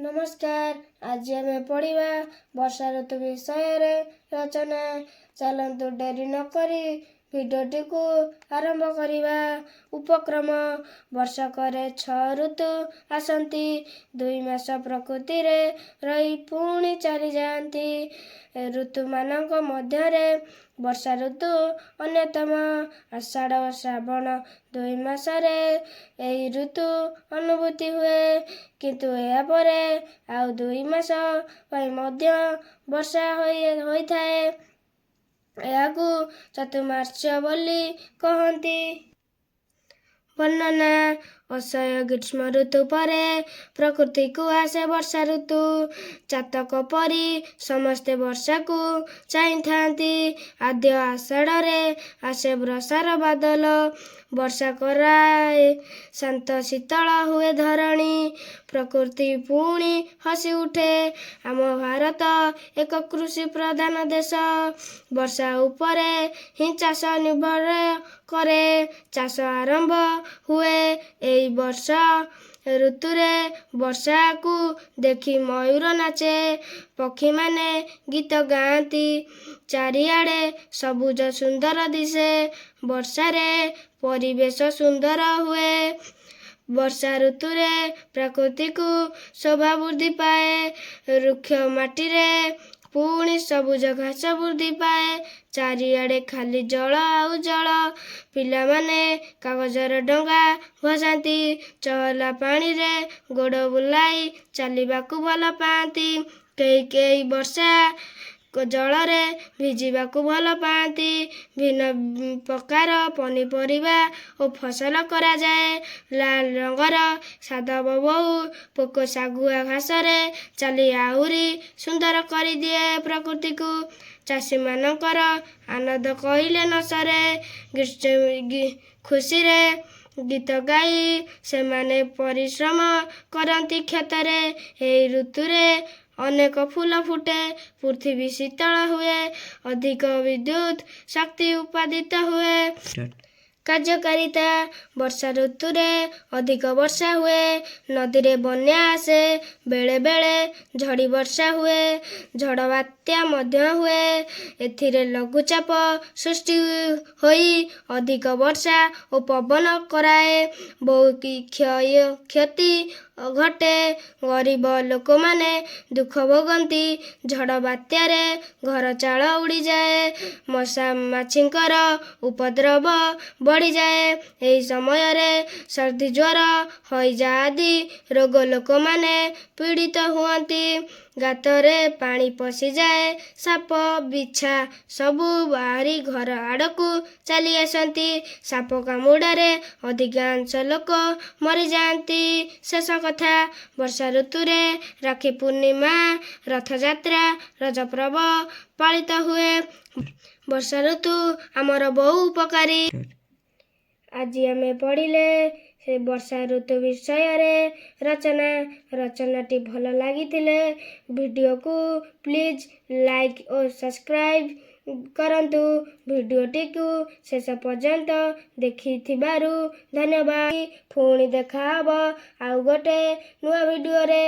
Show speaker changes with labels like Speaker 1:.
Speaker 1: नमस्कार। आज आम पढ़ा वर्षा ऋतु विषय रचना। चलतु डेरी नकरी भिडियोटी को आरंभ करवा। उपक्रम वर्षक 6 ऋतु आसती 2 मास प्रकृति रे रही पुणी चली जाती। ऋतु मानक मध्य वर्षा ऋतु अन्यतम। आषाढ़ और श्रावण 2 मासरे यही ऋतु अनुभूति हुए, किंतु या परे आउ 2 मास पई मध्य वर्षा होइथाए। याकू चतुर्मास्य बोली कहती। वर्णना असह्य ग्रीष्म ऋतु परे प्रकृति को आसे वर्षा ऋतु। चातक परी समस्ते वर्षा को चाहि थांती। आद्य आषाढ़ रे आसे वर्षार बादल। वर्षा कराए शांत शीतल हुए धरणी। प्रकृति पुणी हसी उठे। आम भारत एक कृषि प्रधान देश। वर्षा उपरे ही चाष निर्भर करे। चाष आरंभ हुए एई वर्षा ऋतुरे। वर्षा को देखी मयूर नाचे, पक्षी माने गीत गाती। चारिआडे सबुज सुंदर दिशे। वर्षारे परिवेश सुंदर हुए। वर्षा ऋतुरे प्रकृति को शोभा वृद्धि पाए। रुक्ष माटी रे पुणी सबुज घास वृद्धि पाए। चारिआडे खाली जल आउ जल। पिला माने कागजर डंगा भसाती। चहला पानी रे गोड़ बुलाई चलिबाकू भल पाती। केई वर्षा जल रे भिजिबाकू भल पाती। भिन्न प्रकार पनीपरिबा और फसल करा जाए। लाल रंगर साधव बहु पोको सागुआ घास रे चली आहुरी सुंदर करी दिए प्रकृति को। चाषी मानकर आनंद कहिले न सरे। खुशी रे गीत गाई से माने परिश्रम करती खेतरे। एही ऋतुरे अनेक फूल फुटे। पृथ्वी शीतल हुए। अधिक विद्युत शक्ति उत्पादित हुए। कार्यकारिता वर्षा ऋतुरे अधिक वर्षा हुए। नदी रे बन्या आसे। बेले बेले झड़ी वर्षा हुए। झड़ बात्या मध्य हुए। एथिरे लघुचाप सृष्टि होई अधिक वर्षा और पवन कराए। बहु क्षति घटे। गरीब लोक माने दुख भोगंती। झड़ बात्यारे घर चाल उड़ी जाए। मशा माछींकर उपद्रव बढ़ी जाए। एही समय रे सर्दी ज्वर हईजा आदि रोग लोक माने पीड़ित हुअंती। गातरे पानी पशि जाए। साप बिछा सबू बाहरी घर आड़कू चली आसती। साप कामुड़ारे अधिकांश लोक मरी जाती। शेष कथा वर्षा ऋतुरे राखी पूर्णिमा, रथयात्रा, रजपर्व पालित हुए। वर्षा ऋतु आमर बहु उपकारी। आज आमे पढ़िले से वर्षा ऋतु विषय रचना। रचनाटी भल लागिथिले वीडियो को प्लीज लाइक और सब्सक्राइब करंतु। वीडियोटी को शेष पर्यंत देखिथिबारु धन्यवाद। पुणी देखा हबो आउ गोटे नुआ वीडियो रे।